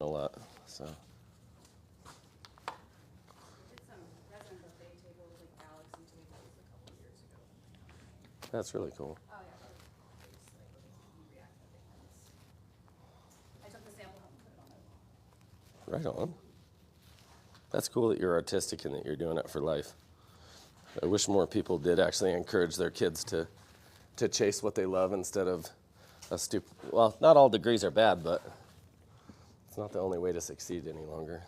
a lot. So. That's really cool. Oh, yeah. I took the sample home and put it on Right on. That's cool that you're artistic and that you're doing it for life. I wish more people did actually encourage their kids to chase what they love instead of a stupid, well, not all degrees are bad, but it's not the only way to succeed any longer.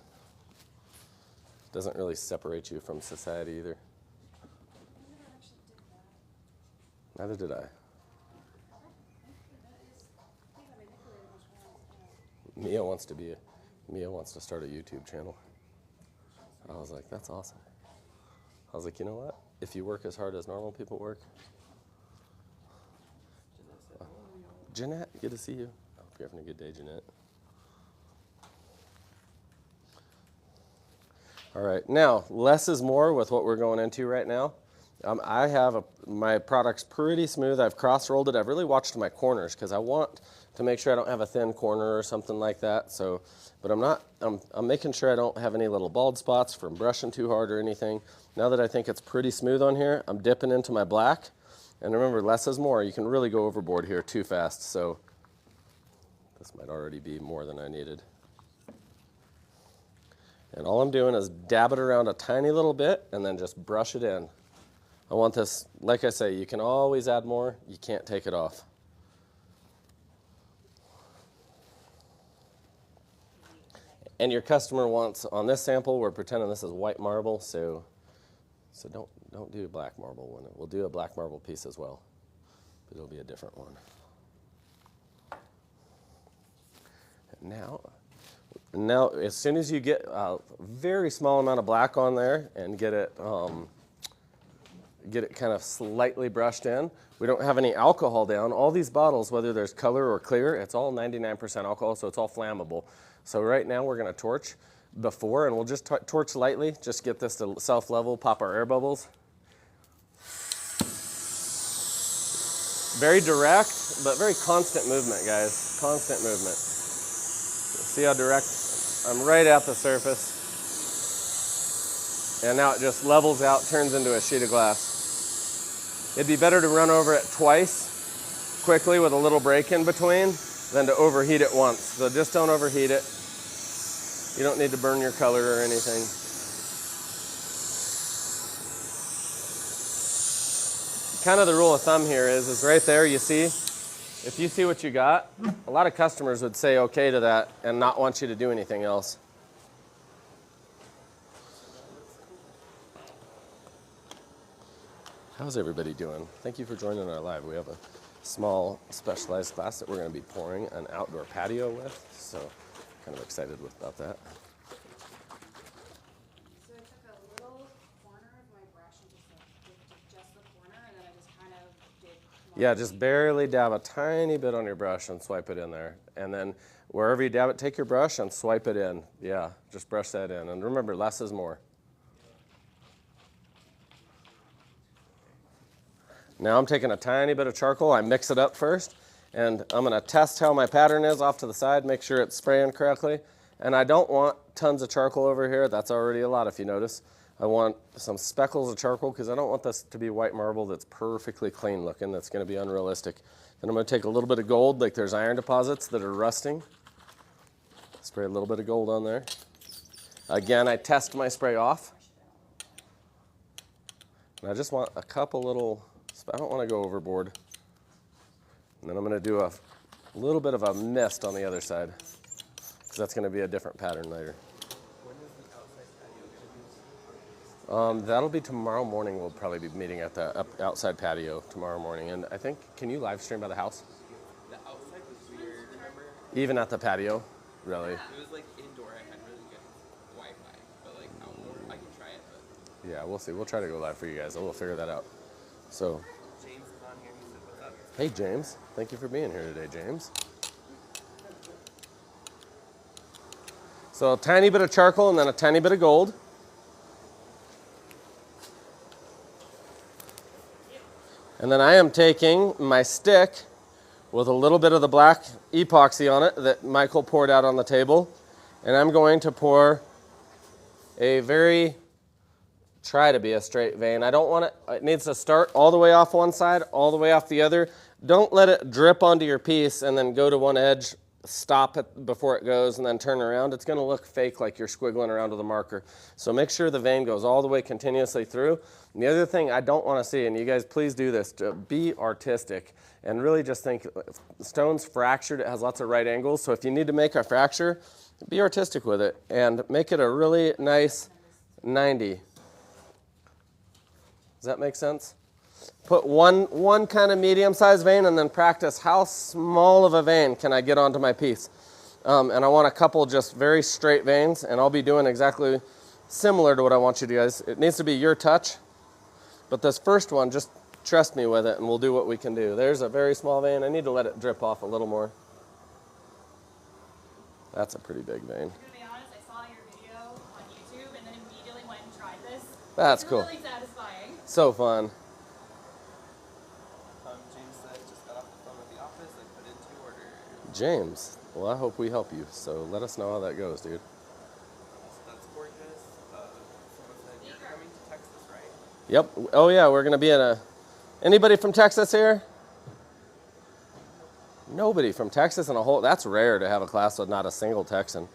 It doesn't really separate you from society either. Neither did I. Mia wants to start a YouTube channel. I was like, that's awesome. I was like, you know what? If you work as hard as normal people work. Jeanette, good to see you. I hope you're having a good day, Jeanette. All right, now, less is more with what we're going into right now. I have my product's pretty smooth. I've cross-rolled it. I've really watched my corners because I want to make sure I don't have a thin corner or something like that. So, but I'm making sure I don't have any little bald spots from brushing too hard or anything. Now that I think it's pretty smooth on here, I'm dipping into my black. And remember, less is more. You can really go overboard here too fast. So this might already be more than I needed. And all I'm doing is dab it around a tiny little bit and then just brush it in. I want this, like I say, you can always add more. You can't take it off. And your customer wants, on this sample, we're pretending this is white marble, so don't do a black marble one. We'll do a black marble piece as well, but it'll be a different one. Now, as soon as you get a very small amount of black on there and get it kind of slightly brushed in, we don't have any alcohol down. All these bottles, whether there's color or clear, it's all 99% alcohol, so it's all flammable. So right now we're going to torch before, and we'll just torch lightly, just get this to self-level, pop our air bubbles. Very direct, but very constant movement, guys. Constant movement. See how direct? I'm right at the surface. And now it just levels out, turns into a sheet of glass. It'd be better to run over it twice, quickly with a little break in between, than to overheat it once. So just don't overheat it. You don't need to burn your color or anything. Kind of the rule of thumb here is right there, you see, if you see what you got, a lot of customers would say okay to that and not want you to do anything else. How's everybody doing? Thank you for joining our live. We have a small specialized class that we're going to be pouring an outdoor patio with, so kind of excited about that. So I took a little corner of my brush and just the corner, and then I just kind of did. Yeah, just barely dab a tiny bit on your brush and swipe it in there. And then wherever you dab it, take your brush and swipe it in. Yeah, just brush that in. And remember, less is more. Now I'm taking a tiny bit of charcoal. I mix it up first, and I'm going to test how my pattern is off to the side, make sure it's spraying correctly. And I don't want tons of charcoal over here. That's already a lot if you notice. I want some speckles of charcoal because I don't want this to be white marble that's perfectly clean looking. That's going to be unrealistic. Then I'm going to take a little bit of gold, like there's iron deposits that are rusting. Spray a little bit of gold on there. Again, I test my spray off. And I just want a couple little, I don't want to go overboard. And then I'm going to do a little bit of a mist on the other side, because that's going to be a different pattern later. When is the outside patio? That'll be tomorrow morning. We'll probably be meeting at the outside patio tomorrow morning. And I think, can you live stream by the house? The outside was weird, remember? Even at the patio? Really? It was like indoor, I had really good Wi-Fi, but like outdoor, I can try it, but... Yeah, we'll see. We'll try to go live for you guys. We'll figure that out. So, James is on here, he said, what's up? hey James, thank you for being here today, James. So a tiny bit of charcoal and then a tiny bit of gold. And then I am taking my stick with a little bit of the black epoxy on it that Michael poured out on the table. And I'm going to pour try to be a straight vein. I don't want it needs to start all the way off one side, all the way off the other. Don't let it drip onto your piece and then go to one edge, stop it before it goes, and then turn around. It's going to look fake like you're squiggling around with a marker. So make sure the vein goes all the way continuously through. And the other thing I don't want to see, and you guys please do this, to be artistic and really just think, stone's fractured, it has lots of right angles, so if you need to make a fracture, be artistic with it and make it a really nice 90. Does that make sense? Put one kind of medium-sized vein and then practice how small of a vein can I get onto my piece. And I want a couple just very straight veins, and I'll be doing exactly similar to what I want you to guys. It needs to be your touch, but this first one, just trust me with it, and we'll do what we can do. There's a very small vein. I need to let it drip off a little more. That's a pretty big vein. I'm gonna be honest, I saw your video on YouTube and then immediately went and tried this. That's It's cool. really satisfying. So fun. James said just got off the phone with the office. I put in 2 orders. James, well, I hope we help you, so let us know how that goes, dude. That's gorgeous. Someone said you're coming to Texas, right? Yep. Oh, yeah, we're going to be in a... Anybody from Texas here? Nobody from Texas in a whole... That's rare to have a class with not a single Texan.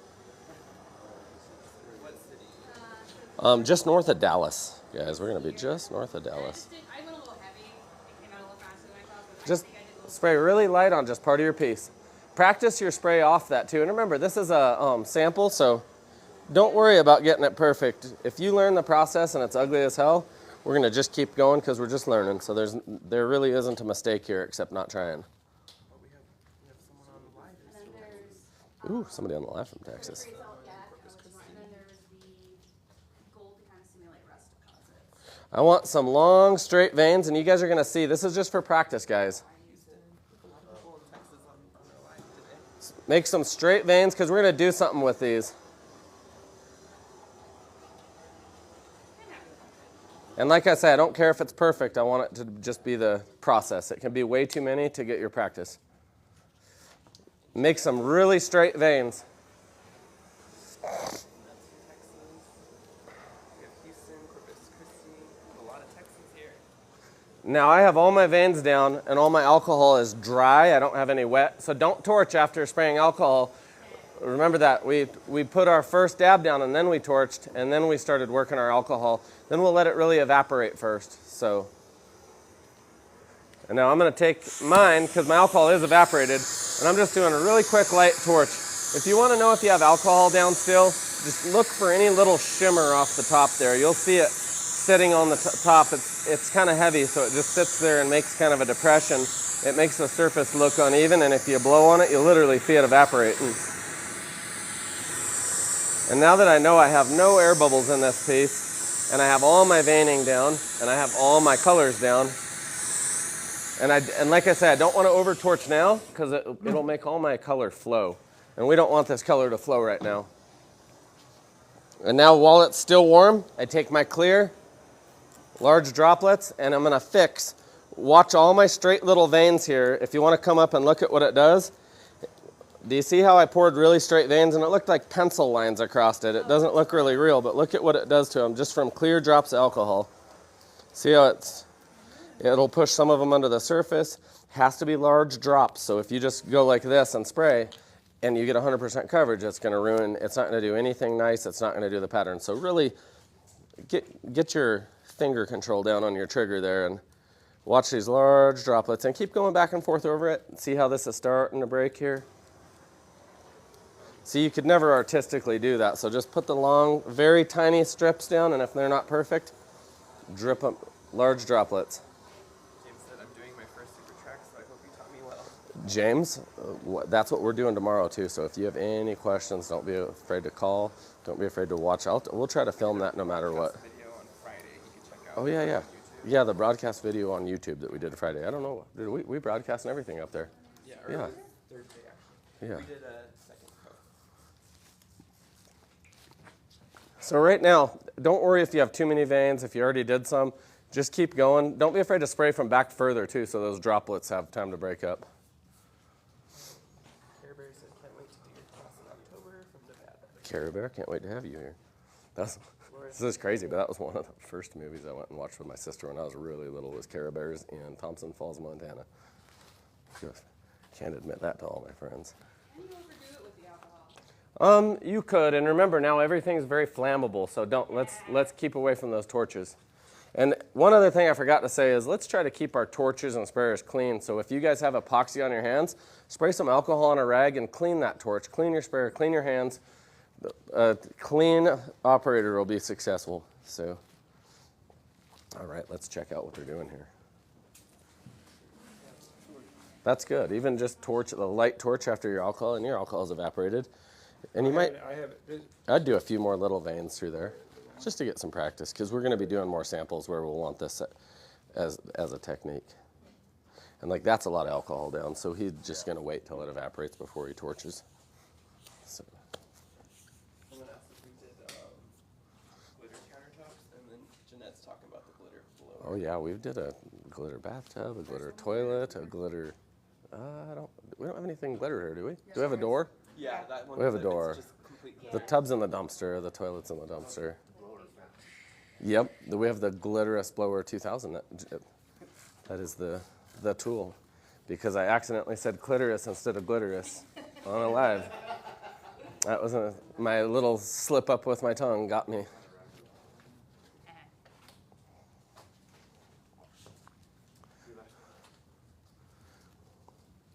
What city? Just north of Dallas, guys. We're going to be just north of Dallas. I went a little heavy. It came out a little faster than I thought, but Just I think I did a little spray really light on just part of your piece. Practice your spray off that, too. And remember, this is a sample, so don't worry about getting it perfect. If you learn the process and it's ugly as hell, we're going to just keep going because we're just learning. So there really isn't a mistake here except not trying. Oh, we have someone on the line. And then there's Ooh, somebody on the live from Texas. and then there's the gold to kind of simulate rust deposits. I want some long, straight veins, and you guys are going to see. This is just for practice, guys. Make some straight veins because we're going to do something with these. And like I said, I don't care if it's perfect. I want it to just be the process. It can be way too many to get your practice. Make some really straight veins. We have Houston, Corpus Christi. A lot of Texans here. Now I have all my veins down and all my alcohol is dry. I don't have any wet. So don't torch after spraying alcohol. Remember that. We put our first dab down and then we torched and then we started working our alcohol. Then we'll let it really evaporate first. So, and now I'm going to take mine because my alcohol is evaporated and I'm just doing a really quick light torch. If you want to know if you have alcohol down still, just look for any little shimmer off the top there. You'll see it sitting on the top. It's kind of heavy, so it just sits there and makes kind of a depression. It makes the surface look uneven, and if you blow on it, you'll literally see it evaporating. And now that I know I have no air bubbles in this piece, and I have all my veining down, and I have all my colors down, and like I said, I don't want to over torch now because it'll make all my color flow. And we don't want this color to flow right now. And now while it's still warm, I take my clear, large droplets, and I'm going to fix. Watch all my straight little veins here. If you want to come up and look at what it does. Do you see how I poured really straight veins? And it looked like pencil lines across it. It doesn't look really real, but look at what it does to them just from clear drops of alcohol. See how it'll push some of them under the surface. Has to be large drops. So if you just go like this and spray, and you get 100% coverage, it's going to ruin, it's not going to do anything nice, it's not going to do the pattern. So really, get your finger control down on your trigger there and watch these large droplets and keep going back and forth over it. See how this is starting to break here? See, you could never artistically do that, so just put the long, very tiny strips down, and if they're not perfect, drip them, large droplets. James said, I'm doing my first super track, so I hope you taught me well. James, that's what we're doing tomorrow too. So if you have any questions, don't be afraid to call. Don't be afraid to watch. We'll try to film that no matter what. Video on Friday, you can check out. Oh yeah, yeah, on YouTube. yeah. The broadcast video on YouTube that we did Friday. I don't know. Did we broadcast and everything up there? Yeah, Yeah. early Thursday actually. Yeah. We did a second coat. So right now, don't worry if you have too many veins. If you already did some, just keep going. Don't be afraid to spray from back further too, so those droplets have time to break up. Bear said, can't wait to do your class in October from Nevada. Care Bear, can't wait to have you here. This is crazy, but that was one of the first movies I went and watched with my sister when I was really little, was Care Bears in Thompson Falls, Montana. Just can't admit that to all my friends. Can you overdo it with the alcohol? You could, and remember now everything's very flammable, so let's keep away from those torches. And one other thing I forgot to say is let's try to keep our torches and sprayers clean. So if you guys have epoxy on your hands, spray some alcohol on a rag and clean that torch. Clean your sprayer, clean your hands. Clean operator will be successful. So, all right, let's check out what they're doing here. That's good. Even just torch, the light torch after your alcohol, and your alcohol's evaporated. And you I'd do a few more little veins through there, just to get some practice, because we're going to be doing more samples where we'll want this as a technique. And like that's a lot of alcohol down, so he's just going to wait till it evaporates before he torches. So. Someone asked if we did glitter countertops, and then Jeanette's talking about the glitter below. Oh yeah, we did a glitter bathtub, a glitter toilet, a glitter. We don't have anything glitter here, do we? Do we have a door? Yeah, that one. We have a door. Just complete The tub's in the dumpster. The toilet's in the dumpster. Yep, we have the Glitterous Blower 2000. That is the tool, because I accidentally said clitoris instead of glitterous on a live. That was my little slip up with my tongue got me.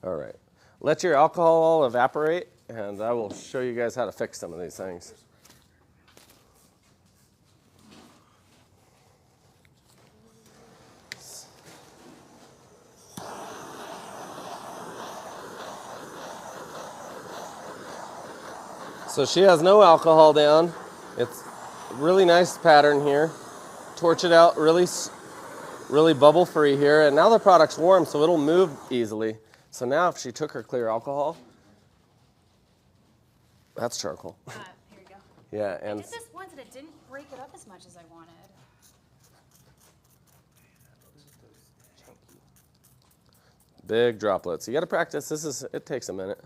All right, let your alcohol all evaporate, and I will show you guys how to fix some of these things. So she has no alcohol down. It's a really nice pattern here. Torch it out really bubble free here. And now the product's warm, so it'll move easily. So now if she took her clear alcohol, that's charcoal. Here you go. Yeah, I and did this once and it didn't break it up as much as I wanted. big droplets. You got to practice. It takes a minute.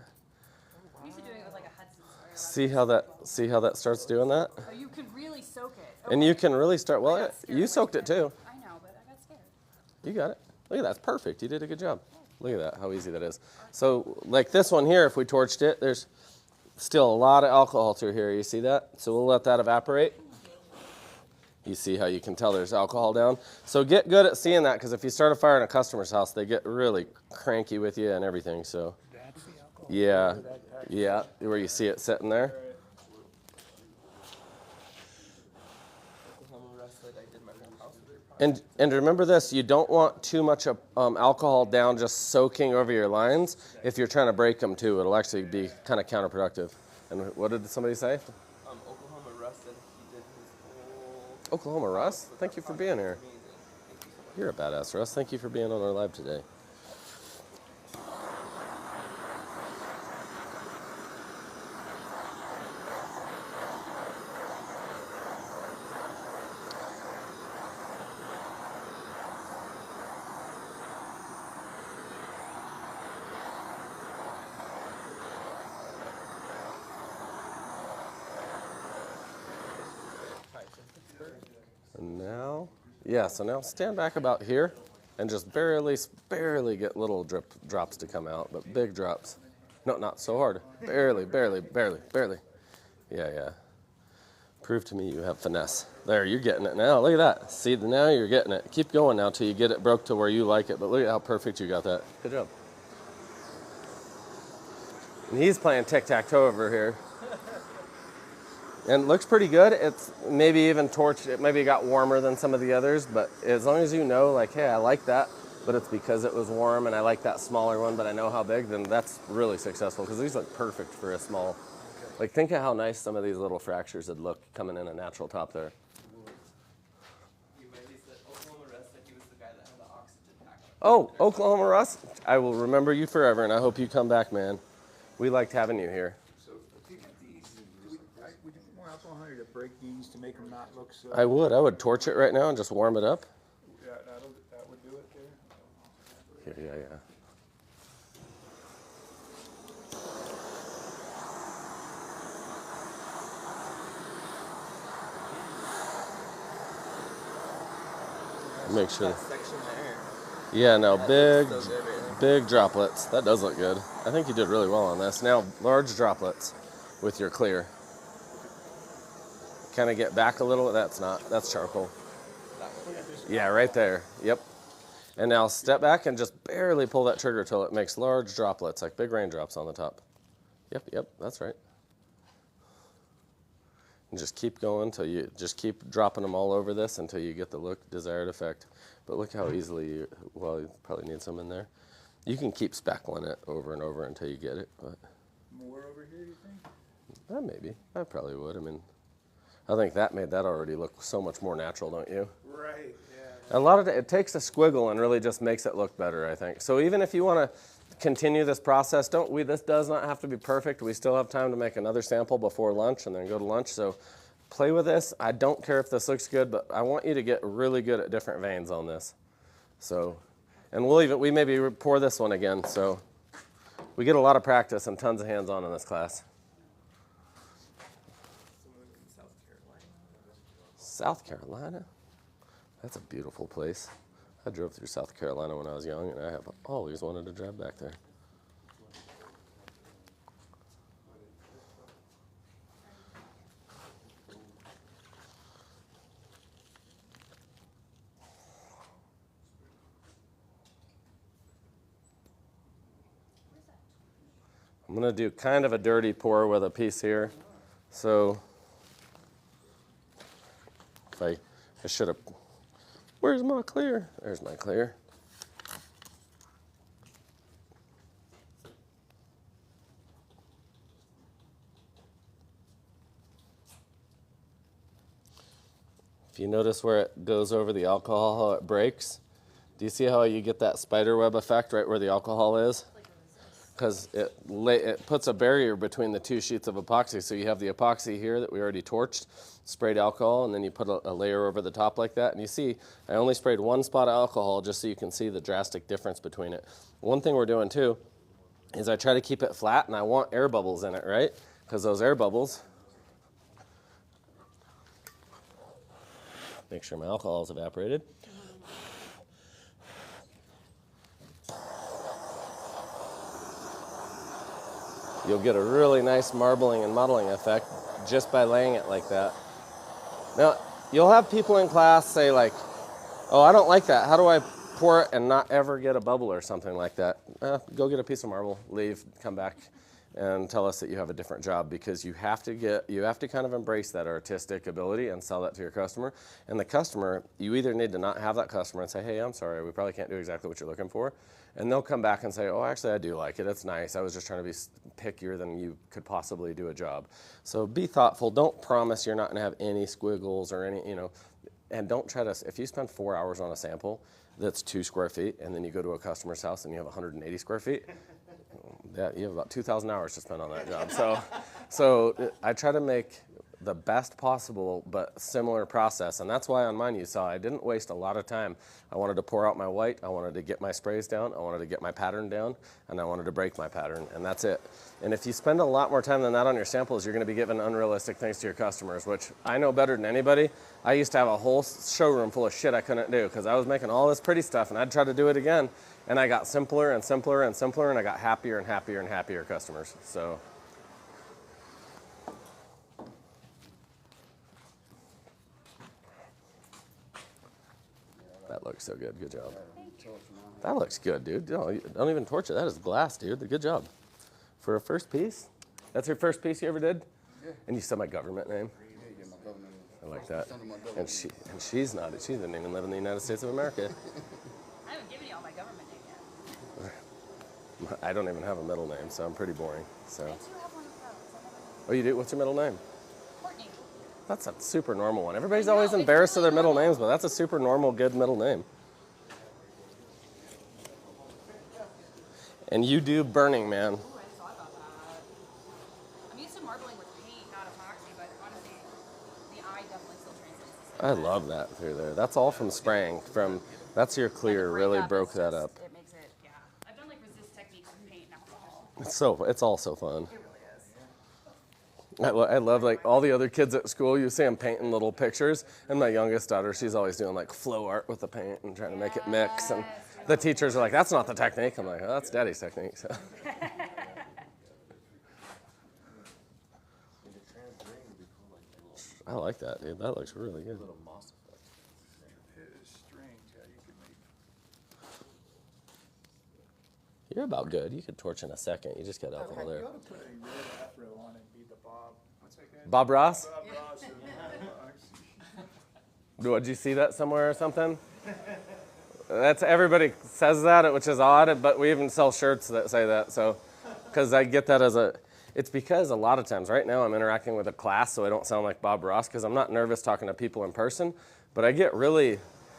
I'm used to doing it with like a Hudson sprayer. See how that starts doing that? Oh, you can really soak it. And you can really start. I Well, got scared you of soaked it it. too. I know, but I got scared. You got it. Look at that. It's perfect. You did a good job. Look at that, how easy that is. So like this one here, if we torched it, there's still a lot of alcohol through here. You see that? So we'll let that evaporate. You see how you can tell there's alcohol down. So get good at seeing that, because if you start a fire in a customer's house, they get really cranky with you and everything. So That's the alcohol. yeah, where you see it sitting there. Oklahoma rust that I did my whole house with. And remember this, you don't want too much alcohol down just soaking over your lines. If you're trying to break them too, it'll actually be kind of counterproductive. And what did somebody say? Oklahoma rust that he did his whole. Oklahoma Russ, thank you for being here. Amazing. Thank you so much. You're a badass, Russ. Thank you for being on our live today. And now, yeah, so now stand back about here and just barely get little drops to come out, but big drops. No, not so hard. Barely. Yeah. Prove to me you have finesse. There, you're getting it now. Look at that. See, now you're getting it. Keep going now till you get it broke to where you like it, but look at how perfect you got that. Good job. And he's playing tic-tac-toe over here. And it looks pretty good. It's maybe even torched, it maybe got warmer than some of the others, but as long as you know, like, hey, I like that, but it's because it was warm and I like that smaller one, but I know how big, then that's really successful, because these look perfect for a small, like, think of how nice some of these little fractures would look coming in a natural top there. He said Oklahoma rust that he was the guy that had the oxygen pack. Oh, Oklahoma Russ, I will remember you forever, and I hope you come back, man. We liked having you here. So if you get these, would you put more alcohol on it to break these to make them not look so? I would torch it right now and just warm it up. Yeah, that would do it there. Yeah. Make sure. That section there. Yeah, no, That big, looks so good right there. big droplets. That does look good. I think you did really well on this. Now, large droplets with your clear. Kind of get back a little. That's charcoal. That one, Yeah, right there. Yep. And now step back and just barely pull that trigger till it makes large droplets, like big raindrops on the top. Yep, that's right. And just keep going till you just keep dropping them all over this until you get the desired effect. But look how easily you probably need some in there. You can keep speckling it over and over until you get it, but More over here, you think? maybe. I probably would. I mean, I think that made that already look so much more natural, don't you? Right, yeah. A lot of it takes a squiggle and really just makes it look better, I think. So even if you want to continue this process, this does not have to be perfect. We still have time to make another sample before lunch and then go to lunch. So play with this. I don't care if this looks good, but I want you to get really good at different veins on this. So, and we maybe pour this one again. So we get a lot of practice and tons of hands-on in this class. Someone in South Carolina. South Carolina? That's a beautiful place. I drove through South Carolina when I was young, and I have always wanted to drive back there. I'm going to do kind of a dirty pour with a piece here. So I should have, where's my clear? There's my clear. If you notice where it goes over the alcohol, how it breaks, do you see how you get that spider web effect right where the alcohol is? Because it puts a barrier between the two sheets of epoxy. So you have the epoxy here that we already torched, sprayed alcohol, and then you put a layer over the top like that. And you see, I only sprayed one spot of alcohol just so you can see the drastic difference between it. One thing we're doing too is I try to keep it flat, and I want air bubbles in it, right? Because those air bubbles, make sure my alcohol is evaporated. You'll get a really nice marbling and modeling effect just by laying it like that. Now, you'll have people in class say like, oh, I don't like that. How do I pour it and not ever get a bubble or something like that? Go get a piece of marble, leave, come back, and tell us that you have a different job, because you have to kind of embrace that artistic ability and sell that to your customer. And the customer, you either need to not have that customer and say, hey, I'm sorry, we probably can't do exactly what you're looking for. And they'll come back and say, oh, actually, I do like it. It's nice. I was just trying to be pickier than you could possibly do a job. So be thoughtful. Don't promise you're not going to have any squiggles or any, and don't try to, if you spend 4 hours on a sample that's 2 square feet, and then you go to a customer's house and you have 180 square feet, yeah, you have about 2,000 hours to spend on that job. So I try to make the best possible but similar process, and that's why on mine you saw I didn't waste a lot of time. I wanted to pour out my white, I wanted to get my sprays down, I wanted to get my pattern down, and I wanted to break my pattern, and that's it. And if you spend a lot more time than that on your samples, you're going to be giving unrealistic things to your customers, which I know better than anybody. I used to have a whole showroom full of shit I couldn't do because I was making all this pretty stuff, and I'd try to do it again, and I got simpler and simpler and simpler, and I got happier and happier and happier customers. So. That looks so good. Good job. That looks good, dude. Don't even torch it. That is glass, dude. Good job. For a first piece? That's your first piece you ever did? Yeah. And you said my government name? Yeah, my government. I like that. Son of my government. And she doesn't even live in the United States of America. I haven't given you all my government name yet. I don't even have a middle name, so I'm pretty boring. So. I do have one of those. Oh, you do? What's your middle name? Courtney. That's a super normal one. Everybody's I know, always it's embarrassed of really their middle normal. names, but that's a super normal, good middle name. And you do Burning Man. Ooh, I just thought about that. I'm used to marbling with paint, not epoxy, but honestly, the eye definitely still translates. I love that through there. That's all from spraying. That's your clear. Really broke that up. It makes it, yeah. I've done like resist techniques with paint and alcohol. It's all so fun. It really is. I love like all the other kids at school. You see them painting little pictures, and my youngest daughter, she's always doing like flow art with the paint and trying to make it mix. And the teachers are like, "That's not the technique." I'm like, "Oh, that's Daddy's technique." So. I like that, dude. That looks really good. It is strange how you can make. You're about good. You could torch in a second. You just got alcohol You there. ought to put a red afro on and be the Bob. What's that guy? Bob Ross? Bob Ross. Did you see that somewhere or something? That's everybody says that, which is odd, but we even sell shirts that say that. So, because I get that it's because a lot of times, right now I'm interacting with a class, so I don't sound like Bob Ross because I'm not nervous talking to people in person, but I get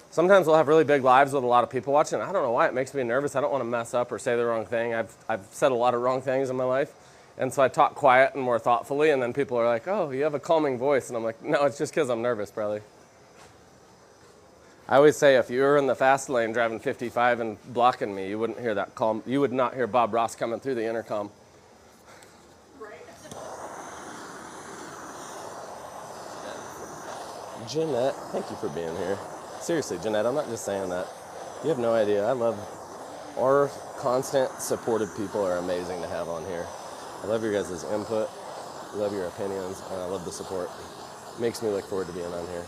sometimes we'll have really big lives with a lot of people watching. I don't know why it makes me nervous. I don't want to mess up or say the wrong thing. I've said a lot of wrong things in my life, and so I talk quiet and more thoughtfully, and then people are like, "Oh, you have a calming voice," and I'm like, "No, it's just because I'm nervous, probably." I always say if you were in the fast lane driving 55 and blocking me, you wouldn't hear that call. You would not hear Bob Ross coming through the intercom. Jeanette, thank you for being here. Seriously, Jeanette, I'm not just saying that. You have no idea. I love our constant supportive people are amazing to have on here. I love your guys' input. I love your opinions, and I love the support. It makes me look forward to being on here.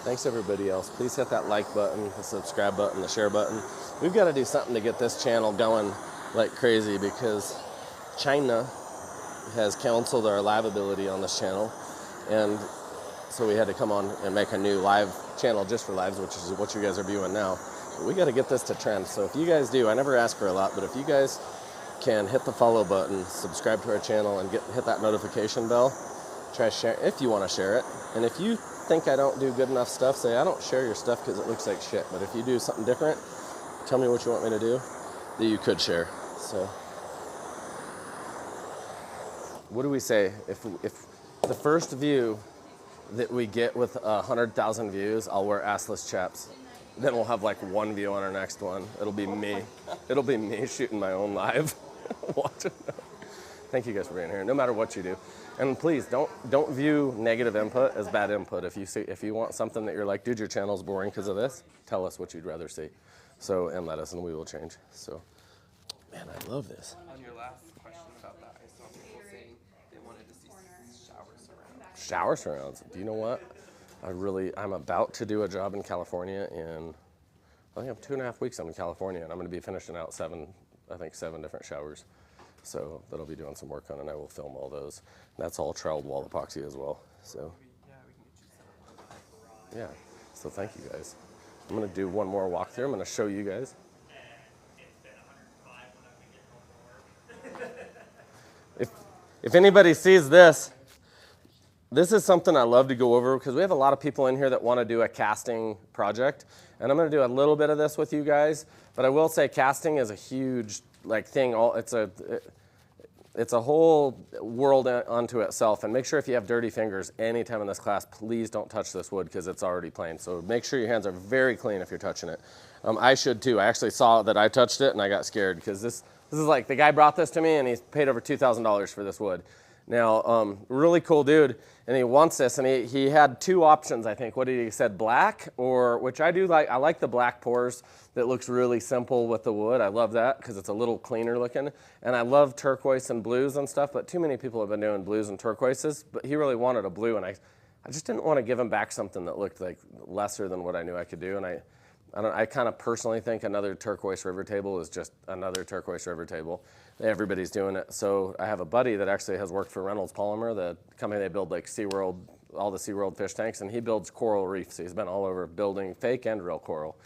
Thanks everybody else. Please hit that like button, the subscribe button, the share button. We've got to do something to get this channel going like crazy because China has canceled our live ability on this channel, and so we had to come on and make a new live channel just for lives, which is what you guys are viewing now. But we got to get this to trend. So if you guys do, I never ask for a lot, but if you guys can hit the follow button, subscribe to our channel, and hit that notification bell, try share if you want to share it. And if you think I don't do good enough stuff, say I don't share your stuff because it looks like shit. But if you do something different, tell me what you want me to do that you could share. So what do we say? If the first view that we get with 100,000 views, I'll wear assless chaps. Then we'll have like one view on our next one. It'll be me. It'll be me shooting my own live. Watching. Thank you guys for being here. No matter what you do, and please don't view negative input as bad input. If you want something that you're like, dude, your channel's boring because of this, tell us what you'd rather see. So and let us, and we will change. So, man, I love this. On your last question about that, I saw people saying they wanted to see shower surrounds. Shower surrounds. Do you know what? I'm about to do a job in California in, I think I'm 2.5 weeks. I'm in California, and I'm going to be finishing out 7 different showers. So that I'll be doing some work on, and I will film all those. And that's all troweled wall epoxy as well. So Yeah, we can get you some. yeah. So thank you guys. I'm going to do one more walkthrough. I'm going to show you guys. If anybody sees this, this is something I love to go over because we have a lot of people in here that want to do a casting project. And I'm going to do a little bit of this with you guys. But I will say casting is a huge thing. It's a whole world unto itself. And make sure if you have dirty fingers anytime in this class, please don't touch this wood because it's already planed. So make sure your hands are very clean if you're touching it. I should too. I actually saw that I touched it and I got scared because this is like the guy brought this to me and he's paid over $2,000 for this wood. Now, really cool dude, and he wants this, and he had 2 options, I think. What did he said, black, which I do like. I like the black pours that looks really simple with the wood. I love that because it's a little cleaner looking, and I love turquoise and blues and stuff, but too many people have been doing blues and turquoises, but he really wanted a blue, and I just didn't want to give him back something that looked like lesser than what I knew I could do, and I kind of personally think another turquoise river table is just another turquoise river table. Everybody's doing it. So I have a buddy that actually has worked for Reynolds Polymer, the company they build like SeaWorld, all the SeaWorld fish tanks, and he builds coral reefs. He's been all over building fake and real coral.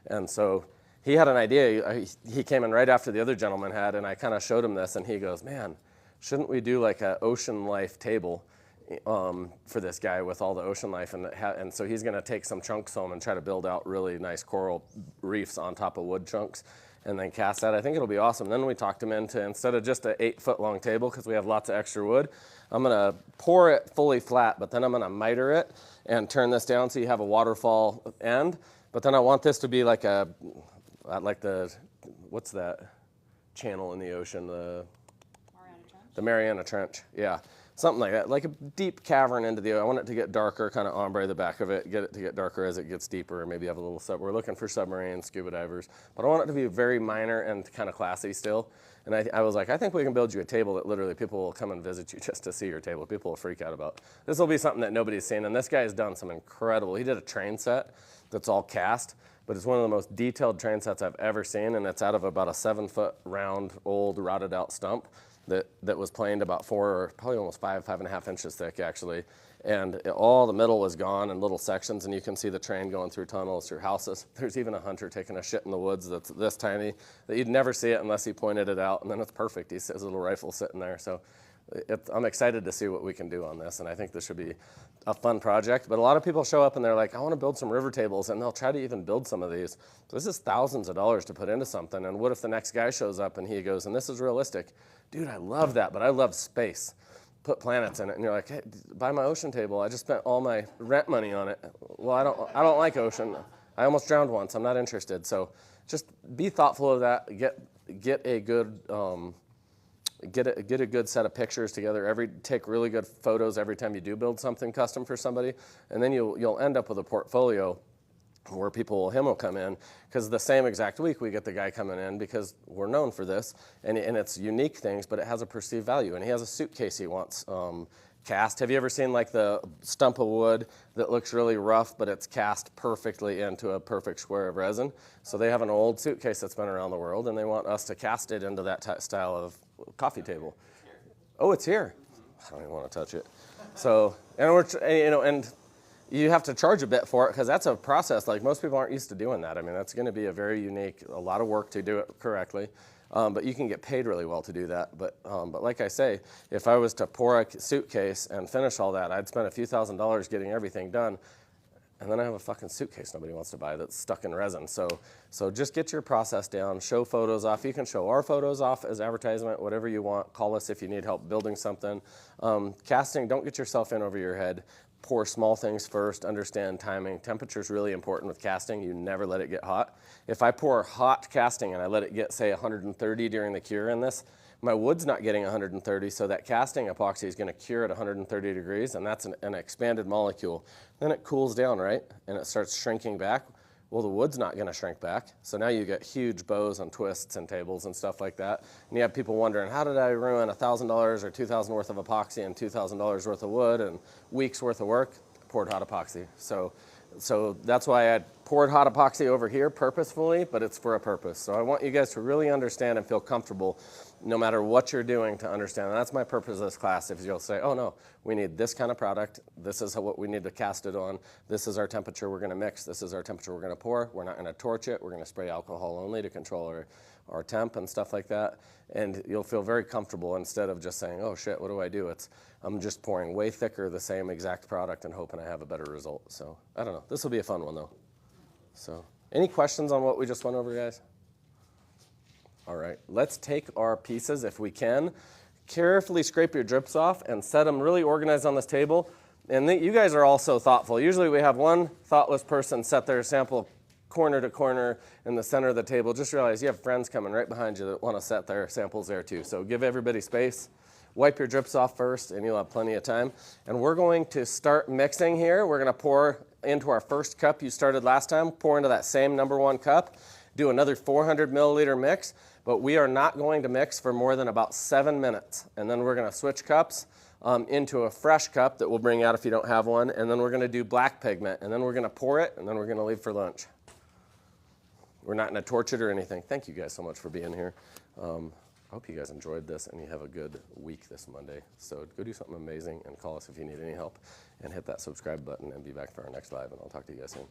And so he had an idea. He came in right after the other gentleman had, and I kind of showed him this, and he goes, man, shouldn't we do like an ocean life table for this guy with all the ocean life? And so he's going to take some chunks home and try to build out really nice coral reefs on top of wood chunks and then cast that. I think it'll be awesome. Then we talked him into, instead of just an 8-foot long table, because we have lots of extra wood, I'm going to pour it fully flat, but then I'm going to miter it and turn this down so you have a waterfall end. But then I want this to be like what's that channel in the ocean? The Mariana Trench, yeah. something like that, like a deep cavern into the, I want it to get darker, kind of ombre the back of it, get it to get darker as it gets deeper, maybe have a little we're looking for submarines, scuba divers, but I want it to be very minor and kind of classy still. And I was like, I think we can build you a table that literally people will come and visit you just to see your table. People will freak out about. This will be something that nobody's seen, and this guy has done some incredible, he did a train set that's all cast, but it's one of the most detailed train sets I've ever seen, and it's out of about a 7-foot round, old, rotted out stump that was planed about 4 or probably almost 5.5 inches thick actually. And all the middle was gone in little sections, and you can see the train going through tunnels, through houses. There's even a hunter taking a shit in the woods that's this tiny that you'd never see it unless he pointed it out, and then it's perfect. He has his little rifle sitting there. So I'm excited to see what we can do on this, and I think this should be a fun project. But a lot of people show up and they're like, I want to build some river tables, and they'll try to even build some of these. So this is thousands of dollars to put into something, and what if the next guy shows up and he goes, and this is realistic. Dude, I love that, but I love space. Put planets in it, and you're like, hey, buy my ocean table. I just spent all my rent money on it. Well, I don't like ocean. I almost drowned once. I'm not interested. So just be thoughtful of that. Get a good get a good set of pictures together. Take really good photos every time you do build something custom for somebody, and then you'll end up with a portfolio where him will come in, because the same exact week we get the guy coming in because we're known for this, and it's unique things, but it has a perceived value, and he has a suitcase he wants cast. Have you ever seen like the stump of wood that looks really rough, but it's cast perfectly into a perfect square of resin? So they have an old suitcase that's been around the world, and they want us to cast it into that style of coffee table. Oh, it's here. I don't even want to touch it. So, and you have to charge a bit for it because that's a process. Like most people aren't used to doing that. I mean, that's going to be a very unique, a lot of work to do it correctly. But you can get paid really well to do that. But like I say, if I was to pour a suitcase and finish all that, I'd spend a few $1,000s getting everything done. And then I have a fucking suitcase nobody wants to buy that's stuck in resin. So just get your process down, show photos off. You can show our photos off as advertisement, whatever you want. Call us if you need help building something. Casting, don't get yourself in over your head. Pour small things first, understand timing. Temperature is really important with casting. You never let it get hot. If I pour hot casting and I let it get, say, 130 during the cure in this, my wood's not getting 130, so that casting epoxy is going to cure at 130 degrees, and that's an expanded molecule. Then it cools down, right, and it starts shrinking back. Well, the wood's not going to shrink back, so now you get huge bows and twists and tables and stuff like that. And you have people wondering, how did I ruin $1,000 or $2,000 worth of epoxy and $2,000 worth of wood and weeks worth of work? Poured hot epoxy. So that's why I poured hot epoxy over here purposefully, but it's for a purpose. So I want you guys to really understand and feel comfortable no matter what you're doing to understand. And that's my purpose of this class. If you'll say, oh no, we need this kind of product. This is what we need to cast it on. This is our temperature we're going to mix. This is our temperature we're going to pour. We're not going to torch it. We're going to spray alcohol only to control our temp and stuff like that. And you'll feel very comfortable instead of just saying, oh shit, what do I do? I'm just pouring way thicker the same exact product and hoping I have a better result. So I don't know. This will be a fun one though. So any questions on what we just went over, guys? All right, let's take our pieces, if we can, carefully scrape your drips off and set them really organized on this table. And you guys are all so thoughtful. Usually we have one thoughtless person set their sample corner to corner in the center of the table. Just realize you have friends coming right behind you that want to set their samples there too. So give everybody space. Wipe your drips off first, and you'll have plenty of time. And we're going to start mixing here. We're going to pour into our first cup you started last time. Pour into that same #1 cup. Do another 400 milliliter mix. But we are not going to mix for more than about 7 minutes. And then we're going to switch cups into a fresh cup that we'll bring out if you don't have one. And then we're going to do black pigment. And then we're going to pour it, and then we're going to leave for lunch. We're not going to torch it or anything. Thank you guys so much for being here. I hope you guys enjoyed this and you have a good week this Monday. So go do something amazing and call us if you need any help. And hit that subscribe button and be back for our next live. And I'll talk to you guys soon.